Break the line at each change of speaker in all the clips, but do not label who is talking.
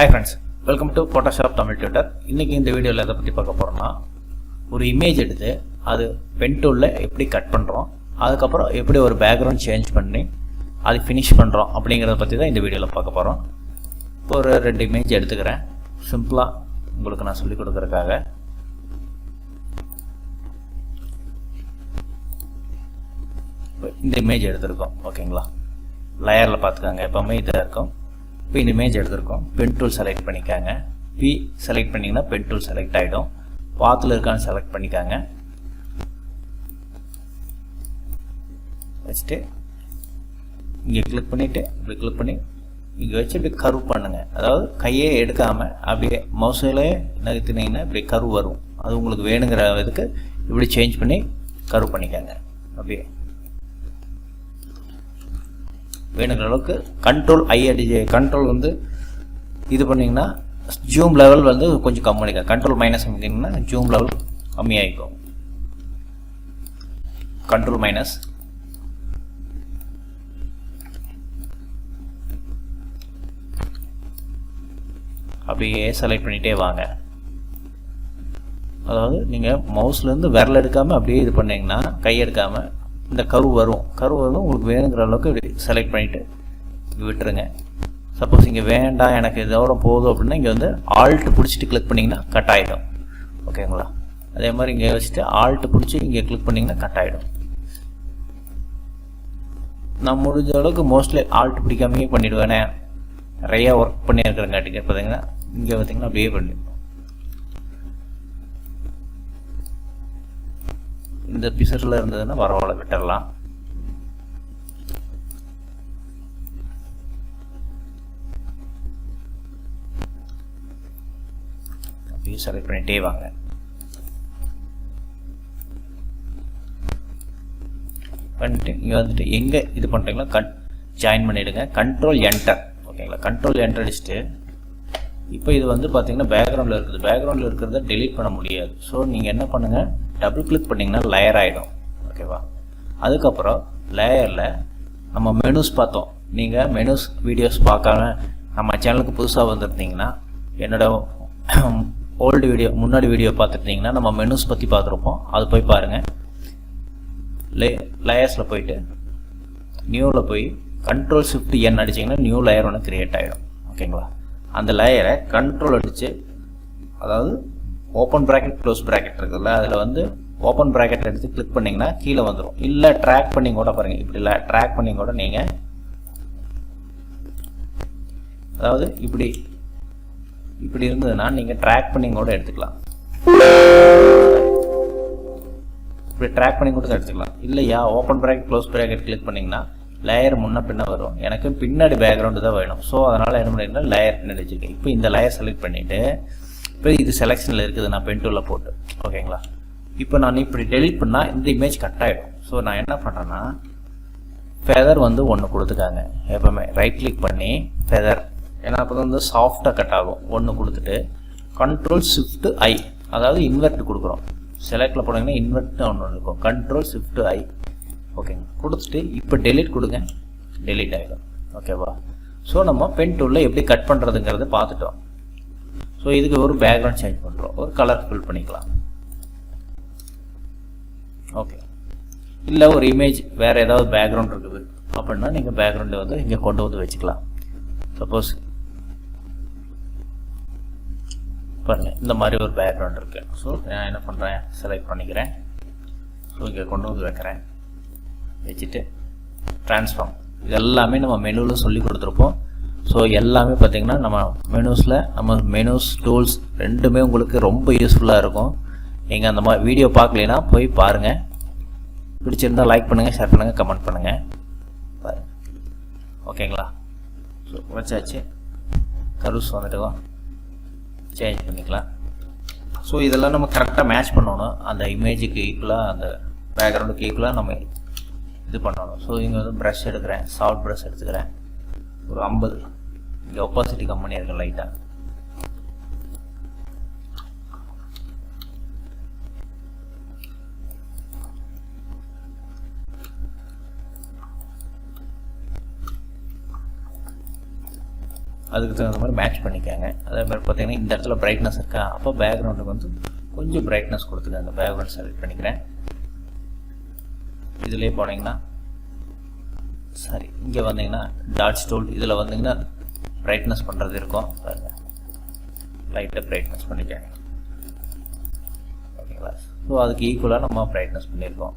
Hi friends, welcome to Photoshop Tamil Tutor. இன்னைக்கு இந்த வீடியோல எதை பத்தி பார்க்க போறோம்னா ஒரு இமேஜ் எடுத்து அது பென் டூல்ல எப்படி கட் பண்றோம், அதுக்கு அப்புறம் எப்படி ஒரு பேக்ரவுண்ட் சேஞ்ச் பண்ணி அது ஃபினிஷ் பண்றோம் அப்படிங்கறத பத்தி தான் இந்த வீடியோல பார்க்க போறோம். இப்போ ஒரு ரெண்டு இமேஜ் எடுத்துக்கிறேன். சிம்பிளா உங்களுக்கு நான் சொல்லி கொடுக்கறதுக்காக இந்த இமேஜ் எடுத்துருக்கோம். ஓகேங்களா, லேயர்ல பார்த்துக்கோங்க. எப்பவுமே இதாக இருக்கும். இப்போ இந்த இமேஜ் எடுத்துருக்கோம். பென் டூல் செலக்ட் பண்ணிக்காங்க. பி செலக்ட் பண்ணிங்கன்னா பென் டூல் செலக்ட் ஆகிடும். பாத்தில் இருக்கான்னு செலக்ட் பண்ணிக்காங்க. வச்சுட்டு இங்கே கிளிக் பண்ணிவிட்டு இப்படி கிளிக் பண்ணி இங்கே வச்சு இப்படி கர்வ் பண்ணுங்கள். அதாவது கையே எடுக்காமல் அப்படியே மவுஸில் நகர்த்தினீங்கன்னா இப்படி கர்வ் வரும். அது உங்களுக்கு வேணுங்கிற இதுக்கு இப்படி சேஞ்ச் பண்ணி கர்வ் பண்ணிக்காங்க. அப்படியே வேணுங்கிற அளவுக்கு கண்ட்ரோல் கண்ட்ரோல் வந்து இது பண்ணிங்கன்னா ஜூம் லெவல் வந்து கொஞ்சம் கம்மியாக கண்ட்ரோல் மைனஸ் பண்ணிங்கன்னா ஜூம் லெவல் கம்மியாகிக்கும். கண்ட்ரோல் மைனஸ் அப்படியே செலக்ட் பண்ணிகிட்டே வாங்க. அதாவது நீங்கள் மவுஸ்லேருந்து விரல் எடுக்காமல் அப்படியே இது பண்ணிங்கன்னா கை எடுக்காமல் இந்த கர்வ் வரும். உங்களுக்கு வேணுங்கிற அளவுக்கு இப்படி செலக்ட் பண்ணிவிட்டு விட்டுருங்க. சப்போஸ் இங்கே வேண்டாம் எனக்கு இதோட போதும் அப்படின்னா இங்கே வந்து ஆல்ட் பிடிச்சிட்டு கிளிக் பண்ணிங்கன்னா கட் ஆகிடும். ஓகேங்களா, அதே மாதிரி இங்கே வச்சுட்டு ஆல்ட் பிடிச்சி இங்கே கிளிக் பண்ணிங்கன்னா கட் ஆகிடும். நான் முடிஞ்ச அளவுக்கு மோஸ்ட்லி ஆல்ட் பிடிக்காமையே பண்ணிவிடுவேனே. நிறையா ஒர்க் பண்ணியிருக்கிறேங்காட்டிங்க பார்த்தீங்கன்னா இங்கே பார்த்தீங்கன்னா அப்படியே பண்ணி இந்த பிசரில் இருந்ததுன்னா பரவாயில்ல, விட்டுடலாம். அப்படியே செலக்ட் பண்ணிட்டே வாங்க. பண்ணிட்டு இங்கே வந்துட்டு எங்கே இது பண்ணுறீங்களா ஜாயின் பண்ணிவிடுங்க. Control enter. ஓகேங்களா, கண்ட்ரோல் என்டர் அடிச்சுட்டு இப்போ இது வந்து பார்த்தீங்கன்னா பேக்ரவுண்டில் இருக்குது. பேக்ரவுண்டில் இருக்கிறத டெலீட் பண்ண முடியாது. ஸோ நீங்கள் என்ன பண்ணுங்கள், டபுள் கிளிக் பண்ணிங்கன்னா லேயர் ஆகிடும். ஓகேவா, அதுக்கப்புறம் லேயரில் நம்ம மெனுஸ் பார்த்தோம். நீங்கள் மெனுஸ் வீடியோஸ் பார்க்காம நம்ம சேனலுக்கு புதுசாக வந்துருந்தீங்கன்னா என்னோட ஓல்டு வீடியோ முன்னாடி வீடியோ பார்த்துருந்தீங்கன்னா நம்ம மெனுஸ் பற்றி பார்த்துருப்போம். அது போய் பாருங்கள். லேயர்ஸில் போயிட்டு நியூவில் போய் கண்ட்ரோல் ஷிஃப்ட் என் அடிச்சிங்கன்னா நியூ லேயர் ஒன்று க்ரியேட் ஆகிடும். ஓகேங்களா, அந்த லேயரை கண்ட்ரோல் அடித்து, அதாவது ஓப்பன் ப்ராக்கெட் க்ளோஸ் ப்ராக்கெட் இருக்குதுல்ல, அதில் வந்து ஓப்பன் ப்ராக்கெட் எடுத்து கிளிக் பண்ணிங்கன்னா கீழே வந்துடும். இல்லை ட்ராக் பண்ணி கூட பாருங்கள். இப்படி இல்லை ட்ராக் பண்ணி கூட நீங்கள், அதாவது இப்படி இருந்ததுன்னா நீங்கள் ட்ராக் பண்ணி கூட எடுத்துக்கலாம். இப்படி ட்ராக் பண்ணி கூட எடுத்துக்கலாம். இல்லையா open bracket close bracket click பண்ணிங்கன்னா லேயர் முன்ன பின்ன வரும். எனக்கு பின்னாடி பேக்ரவுண்டு தான் வேணும். ஸோ அதனால் என்ன பண்ணிங்கன்னா லேயர் பின்னாடி வச்சுருக்கேன். இப்போ இந்த லேயர் செலக்ட் பண்ணிவிட்டு இப்போ இது செலெக்ஷனில் இருக்குது. நான் பென் டூலில் போட்டு ஓகேங்களா. இப்போ நான் இப்படி டெலிட் பண்ணால் இந்த இமேஜ் கட் ஆகிடும். ஸோ நான் என்ன பண்ணுறேன்னா ஃபெதர் வந்து ஒன்று கொடுத்துக்காங்க. எப்போவுமே ரைட் கிளிக் பண்ணி ஃபெதர், ஏன்னா அப்போ தான் வந்து சாஃப்டாக கட் ஆகும். ஒன்று கொடுத்துட்டு கண்ட்ரோல் ஷிஃப்ட் ஐ, அதாவது இன்வெர்ட் கொடுக்குறோம். செலக்டில் போனீங்கன்னா இன்வெர்ட்னு ஒன்று இருக்கும். கண்ட்ரோல் ஷிஃப்ட் ஐ ஓகேங்க கொடுத்துட்டு இப்போ டெலிட் கொடுங்க. டெலிட் ஆகிடும். ஓகேவா, ஸோ நம்ம பென் டூலில் எப்படி கட் பண்ணுறதுங்கிறத பார்த்துட்டோம். ஸோ இதுக்கு ஒரு பேக்ரவுண்ட் சேஞ்ச் பண்ணுறோம். ஒரு கலர் ஃபில் பண்ணிக்கலாம். ஓகே, இல்லை ஒரு இமேஜ் வேறு ஏதாவது பேக்ரவுண்ட் இருக்குது அப்படின்னா நீங்கள் பேக்ரவுண்டை வந்து இங்கே கொண்டு வந்து வச்சுக்கலாம். சப்போஸ் பாருங்கள் இந்த மாதிரி ஒரு பேக்ரவுண்ட் இருக்குது. ஸோ நான் என்ன பண்ணுறேன், செலக்ட் பண்ணிக்கிறேன். ஸோ இங்கே கொண்டு வந்து வைக்கிறேன். வச்சுட்டு ட்ரான்ஸ்ஃபார்ம், இது எல்லாமே நம்ம மெனுவில் சொல்லி கொடுத்துருப்போம். ஸோ எல்லாமே பார்த்திங்கன்னா நம்ம மெனுஸில் நம்ம மெனுஸ் டூல்ஸ் ரெண்டுமே உங்களுக்கு ரொம்ப யூஸ்ஃபுல்லாக இருக்கும். நீங்கள் அந்த மாதிரி வீடியோ பார்க்கலைன்னா போய் பாருங்கள். பிடிச்சிருந்தால் லைக் பண்ணுங்கள், ஷேர் பண்ணுங்கள், கமெண்ட் பண்ணுங்கள். பாருங்கள். ஓகேங்களா, ஸோ வச்சாச்சு. கர்வ்ஸ் வந்துட்டு சேஞ்ச் பண்ணிக்கலாம். ஸோ இதெல்லாம் நம்ம கரெக்டாக மேட்ச் பண்ணணும். அந்த இமேஜுக்கு ஈக்குவலாக அந்த பேக்ரவுண்டுக்கு ஈக்குவலாக நம்ம இது பண்ணணும். ஸோ இங்கே வந்து ப்ரஷ் எடுக்கிறேன். சாஃப்ட் ப்ரஷ் எடுத்துக்கிறேன். ஒரு 50. இங்கே ஒப்பாசிட்டி கம்மியாக இருக்கு லைட்டாக. அதுக்கு தகுந்த மாதிரி மேட்ச் பண்ணிக்காங்க. அதே மாதிரி பார்த்தீங்கன்னா இந்த இடத்துல பிரைட்னஸ் இருக்கா, அப்போ பேக்ரவுண்டுக்கு வந்து கொஞ்சம் பிரைட்னஸ் கொடுத்துக்காங்க. பேக்ரவுண்ட் செலக்ட் பண்ணிக்கிறேன். இதிலே போனீங்கன்னா சாரி இங்கே வந்தீங்கன்னா டாட்ஸ் டூல் இதில் வந்தீங்கன்னா பிரைட்னஸ் பண்ணுறது இருக்கும். பாருங்கள், லைட்டாக பிரைட்னஸ் பண்ணிக்காங்க. ஓகேங்களா? ஸோ அதுக்கு ஈக்குவலாக நம்ம பிரைட்னஸ் பண்ணியிருக்கோம்.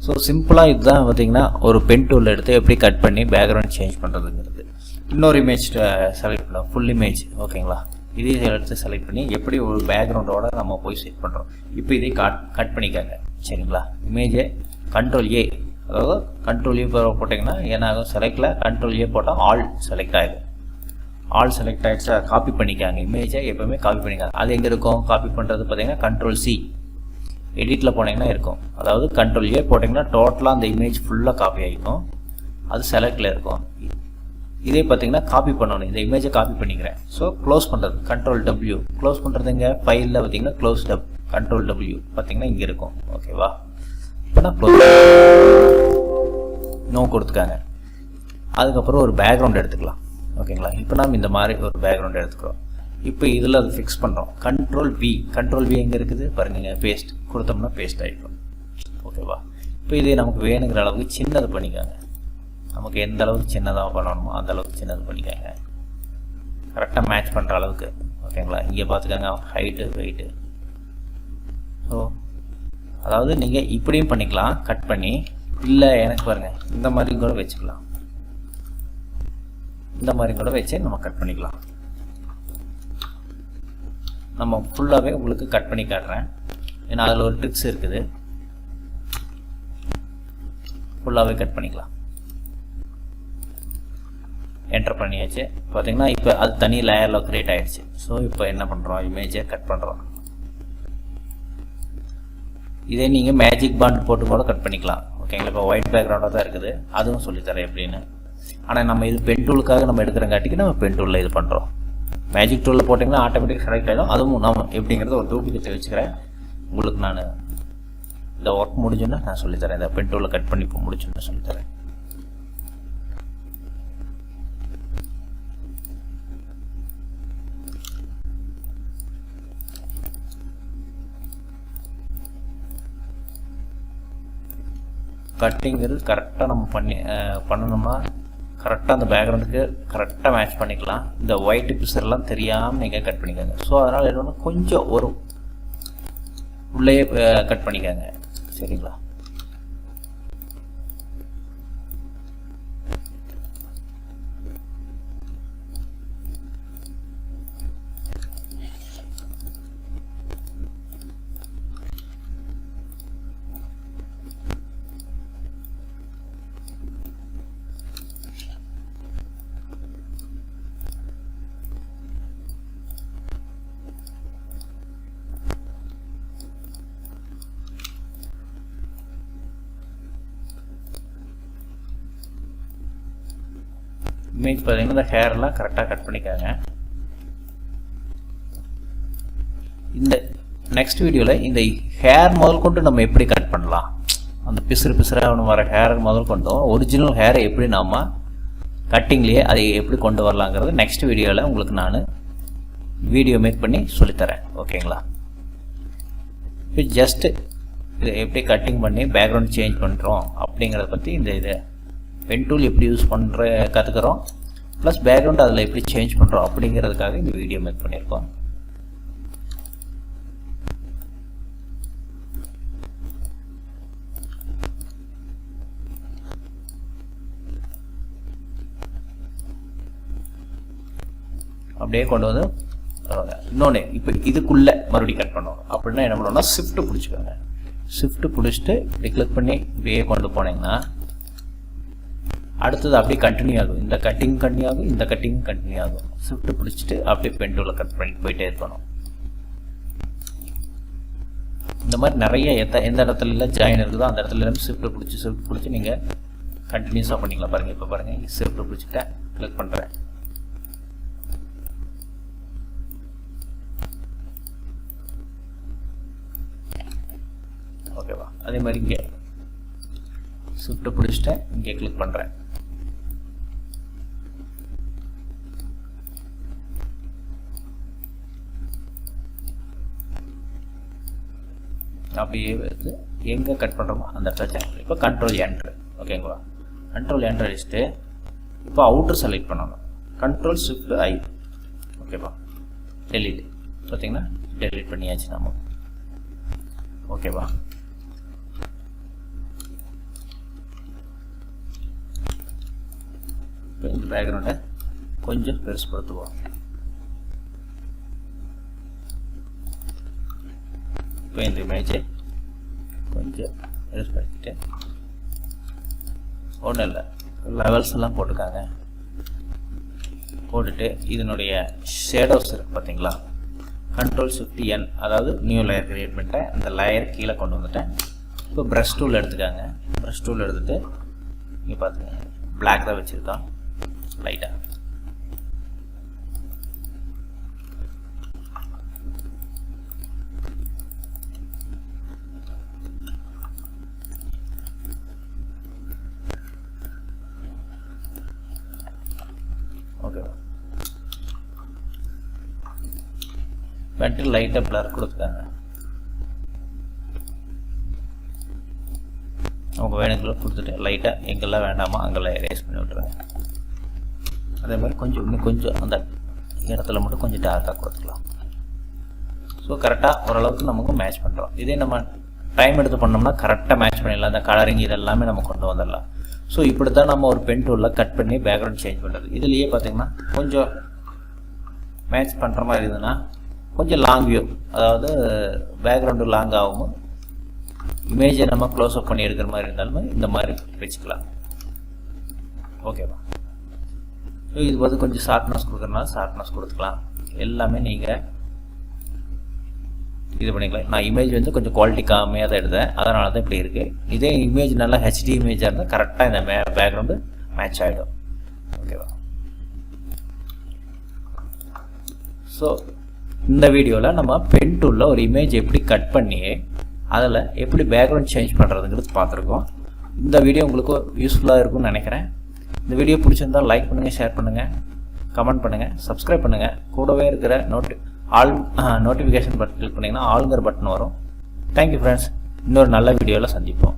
ஸோ சிம்பிளாக இதுதான் பார்த்திங்கன்னா ஒரு பென் டூல் எடுத்து எப்படி கட் பண்ணி பேக்ரவுண்ட் சேஞ்ச் பண்ணுறதுங்கிறது. இன்னொரு இமேஜ் செலக்ட் பண்ணலாம், ஃபுல் இமேஜ். ஓகேங்களா? இதே எடுத்து செலக்ட் பண்ணி எப்படி ஒரு பேக்ரவுண்டோட நம்ம போய் செட் பண்ணுறோம். இப்போ இதே கட் பண்ணிக்காங்க. சரிங்களா? இமேஜை கண்ட்ரோல் ஏ, அதாவது கண்ட்ரோல் ஏ போட்டிங்கன்னா ஏன்னாகும் செலக்டில் கண்ட்ரோல் ஏ போட்டால் ஆல் செலக்ட் ஆகிடும். ஆல் செலக்ட் ஆகிடுச்சா காப்பி பண்ணிக்காங்க. இமேஜை எப்போவுமே காப்பி பண்ணிக்காங்க. அது எங்கே இருக்கும் காப்பி பண்ணுறது பார்த்தீங்கன்னா கண்ட்ரோல் சி, எடிட்டில் போனீங்கன்னா இருக்கும். அதாவது கண்ட்ரோல் ஏ போட்டிங்கன்னா டோட்டலாக அந்த இமேஜ் ஃபுல்லாக காப்பி ஆகிக்கும். அது செலக்டில் இருக்கும். இதே பார்த்தீங்கன்னா காப்பி பண்ணணும். இந்த இமேஜை காப்பி பண்ணிக்கிறேன். ஸோ க்ளோஸ் பண்ணுறது கண்ட்ரோல் டபிள்யூ. க்ளோஸ் பண்ணுறது இங்கே ஃபைலில் பார்த்தீங்கன்னா க்ளோஸ் கண்ட்ரோல் டபிள்யூ பார்த்தீங்கன்னா இங்கே இருக்கும். ஓகேவா? இப்போ நான் க்ளோஸ் நோ கொடுத்துக்காங்க. அதுக்கப்புறம் ஒரு பேக்ரவுண்ட் எடுத்துக்கலாம். ஓகேங்களா? இப்போ நாம் இந்த மாதிரி ஒரு பேக்ரவுண்ட் எடுத்துக்கிறோம். இப்போ இதில் அது ஃபிக்ஸ் பண்ணுறோம். கண்ட்ரோல் பி, கண்ட்ரோல் பி எங்கே இருக்குது பாருங்க, பேஸ்ட் கொடுத்தோம்னா பேஸ்ட் ஆகிடும். ஓகேவா? இப்போ இதே நமக்கு வேணுங்கிற அளவுக்கு சின்னது பண்ணிக்காங்க. நமக்கு எந்த அளவுக்கு சின்னதாக பண்ணணுமோ அந்த அளவுக்கு சின்னது பண்ணிக்காங்க. கரெக்டாக மேட்ச் பண்ணுற அளவுக்கு. ஓகேங்களா? இங்கே பார்த்துக்காங்க ஹைட்டு வெயிட்டு. ஸோ அதாவது நீங்கள் இப்படியும் பண்ணிக்கலாம் கட் பண்ணி, இல்லை எனக்கு பாருங்கள் இந்த மாதிரி கூட வச்சுக்கலாம். இந்த மாதிரி கூட வச்சு நம்ம கட் பண்ணிக்கலாம். நம்ம ஃபுல்லாகவே உங்களுக்கு கட் பண்ணி காட்டுறேன். ஏன்னா அதில் ஒரு ட்ரிக்ஸ் இருக்குது. ஃபுல்லாகவே கட் பண்ணிக்கலாம். என்டர் பண்ணியாச்சு. பார்த்தீங்கன்னா இப்போ அது தனி லேயரில் க்ரியேட் ஆகிடுச்சு. ஸோ இப்போ என்ன பண்ணுறோம், இமேஜை கட் பண்ணுறோம். இதே நீங்கள் மேஜிக் பாண்ட் போட்டு கூட கட் பண்ணிக்கலாம். ஓகேங்களா? இப்போ ஒயிட் பேக்ரவுண்டாக தான் இருக்குது, அதுவும் சொல்லித்தரேன் எப்படின்னு. ஆனால் நம்ம இது பென் டூலுக்காக நம்ம எடுக்கிறங்காட்டிக்கு நம்ம பென் டூலில் இது பண்ணுறோம். மேஜிக் டூலில் போட்டிங்கன்னா ஆட்டோமேட்டிக் செலக்ட் ஆகிடும். அதுவும் நம்ம எப்படிங்கிறத ஒரு டூப்ளிகேட் வச்சுக்கிறேன். உங்களுக்கு நான் இந்த ஒர்க் முடிஞ்சோன்னா நான் சொல்லித்தரேன். இந்த பென் டூலில் கட் பண்ணி முடிச்சோன்னு சொல்லித்தரேன். கட்டிங்கிறது கரெக்டாக நம்ம பண்ணணும்னா கரெக்டாக அந்த பேக்ரவுண்டுக்கு கரெக்டாக மேட்ச் பண்ணிக்கலாம். இந்த ஒயிட் பிக்சர்லாம் தெரியாமல் நீங்கள் கட் பண்ணிக்கோங்க. ஸோ அதனால் என்னென்னா கொஞ்சம் ஒரு உள்ளேயே கட் பண்ணிக்கோங்க. சரிங்களா? இமேஜ் பார்த்தீங்கன்னா இந்த ஹேர்லாம் கரெக்டாக கட் பண்ணிக்காங்க. இந்த நெக்ஸ்ட் வீடியோவில் இந்த ஹேர் முதல் கொண்டு நம்ம எப்படி கட் பண்ணலாம், அந்த பிசுறாக ஒன்று வர ஹேர் முதல் கொண்டும் ஒரிஜினல் ஹேரை எப்படி நாம் கட்டிங்லேயே அதை எப்படி கொண்டு வரலாங்கிறது நெக்ஸ்ட் வீடியோவில் உங்களுக்கு நான் வீடியோ மேக் பண்ணி சொல்லித்தரேன். ஓகேங்களா? இப்போ ஜஸ்ட்டு இதை எப்படி கட்டிங் பண்ணி பேக்ரவுண்ட் சேஞ்ச் பண்ணுறோம் அப்படிங்கிறத பற்றி இந்த இதை பென் டூல் எப்படி யூஸ் பண்ணுற கற்றுக்குறோம், ப்ளஸ் பேக்ரவுண்ட் அதில் எப்படி சேஞ்ச் பண்ணுறோம் அப்படிங்கிறதுக்காக இந்த வீடியோ மேக் பண்ணியிருக்கோம். அப்படியே கொண்டு வந்து இன்னொன்று இப்போ இதுக்குள்ளே மறுபடியும் கட் பண்ணணும் அப்படின்னா என்ன பண்ணணும்னா ஷிஃப்ட்டு பிடிச்சிக்கோங்க. ஷிஃப்ட்டு பிடிச்சிட்டு இப்படி கிளிக் பண்ணி இப்படியே கொண்டு போனீங்கன்னா அடுத்தது அப்படியே கண்டினியூ ஆகும். இந்த கட்டிங் கண்டினியூ ஆகும், இந்த கட்டிங் கண்டினியூ ஆகும். ஷிஃப்ட்டு பிடிச்சிட்டு அப்படியே பென் டூலில் கட் பண்ணி போயிட்டே இருக்கணும். இந்த மாதிரி நிறைய எந்த இடத்துல ஜாயின் இருக்குதோ அந்த இடத்துல இருந்து ஷிஃப்ட்டு பிடிச்சி நீங்கள் கண்டினியூஸாக பண்ணிக்கலாம். பாருங்கள், இப்போ பாருங்கள் ஷிஃப்ட்டு பிடிச்சிட்டேன், கிளிக் பண்ணுறேன். ஓகேவா? அதே மாதிரி இங்கே ஷிஃப்ட்டு பிடிச்சிட்டேன், இங்கே கிளிக் பண்ணுறேன். அப்படியே வந்து எங்கே கட் பண்ணுறோமோ அந்த இடத்துல ஜாயின். இப்போ கண்ட்ரோல் என்ட்ரு. ஓகேங்களா, கண்ட்ரோல் என்ட்ரு அடிச்சுட்டு இப்போ அவுட்ரு செலக்ட் பண்ணணும். கண்ட்ரோல் ஷிஃப்ட் ஐ. ஓகேப்பா, டெலிட். பார்த்தீங்கன்னா டெலிட் பண்ணியாச்சு நம்ம. ஓகேவா, இப்போ இந்த பேக்ரவுண்டை கொஞ்சம் பெருசுப்படுத்துவோம். இப்போ இந்த இமேஜை கொஞ்சம் பெருசுப்படுத்திட்டு ஒன்றும் இல்லை, லெவல்ஸ் எல்லாம் போட்டுக்காங்க. போட்டுட்டு இதனுடைய ஷேடோஸ் இருக்குது பார்த்தீங்களா, கண்ட்ரோல் ஷிஃப்ட் என், அதாவது நியூ லேயர் கிரியேட் பண்ணிட்டேன். அந்த லேயர் கீழே கொண்டு வந்துட்டேன். இப்போ ப்ரஷ் டூல் எடுத்துக்காங்க. ப்ரஷ் டூல் எடுத்துகிட்டு இங்கே பார்த்துங்க, பிளாக் தான் வச்சுருக்கோம் லைட்டாக. ஓகேவா, வந்துட்டு லைட்டாக பிளர் கொடுத்துக்காங்க. அவங்க வேணுங்களோ கொடுத்துட்டு லைட்டாக எங்கெல்லாம் வேண்டாமா அங்கெல்லாம் எரேஸ் பண்ணி விட்டுருங்க. அதே மாதிரி கொஞ்சம் இன்னும் கொஞ்சம் அந்த இடத்துல மட்டும் கொஞ்சம் டார்க்காக கொடுத்துக்கலாம். ஸோ கரெக்டாக ஓரளவுக்கு நமக்கு மேட்ச் பண்ணுறோம். இதே நம்ம டைம் எடுத்து பண்ணோம்னா கரெக்டாக மேட்ச் பண்ணிடலாம். அந்த கலரிங் இதெல்லாமே நம்ம கொண்டு வந்துடலாம். ஸோ இப்படி தான் நம்ம ஒரு பென் டூலில் கட் பண்ணி பேக்ரவுண்ட் சேஞ்ச் பண்ணுறது. இதுலேயே பார்த்திங்கன்னா கொஞ்சம் மேட்ச் பண்ணுற மாதிரி இருந்ததுன்னா கொஞ்சம் லாங் வியூ, அதாவது பேக்ரவுண்டு லாங் ஆகும், இமேஜை நம்ம க்ளோஸ் அப் பண்ணி எடுக்கிற மாதிரி இருந்தாலுமே இந்த மாதிரி வச்சுக்கலாம். ஓகேவா, ஸோ இது வந்து கொஞ்சம் ஷார்ப்னஸ் கொடுக்குறதுனால ஷார்ப்னஸ் கொடுத்துக்கலாம். எல்லாமே நீங்கள் இது பண்ணிக்கலாம். நான் இமேஜ் வந்து கொஞ்சம் குவாலிட்டி கம்மியாக தான் எடுத்தேன், அதனால தான் இப்படி இருக்குது. இதே இமேஜ் நல்லா ஹெச்டி இமேஜாக இருந்தால் கரெக்டாக இந்த பேக்ரவுண்டு மேட்ச் ஆகிடும். ஓகேவா, ஸோ இந்த வீடியோவில் நம்ம பென் டூலில் ஒரு இமேஜ் எப்படி கட் பண்ணி அதில் எப்படி பேக்ரவுண்ட் சேஞ்ச் பண்ணுறதுங்கிறது பார்த்துருக்கோம். இந்த வீடியோ உங்களுக்கு யூஸ்ஃபுல்லாக இருக்கும்னு நினைக்கிறேன். இந்த வீடியோ பிடிச்சிருந்தால் லைக் பண்ணுங்கள், ஷேர் பண்ணுங்கள், கமெண்ட் பண்ணுங்கள், சப்ஸ்கிரைப் பண்ணுங்கள். கூடவே இருக்கிற நோட்டிஃபிகேஷன் பட்டன் கிளிக் பண்ணிங்கன்னா ஆளுங்கிற பட்டன் வரும். தேங்க்யூ ஃப்ரெண்ட்ஸ், இன்னொரு நல்ல வீடியோவில் சந்திப்போம்.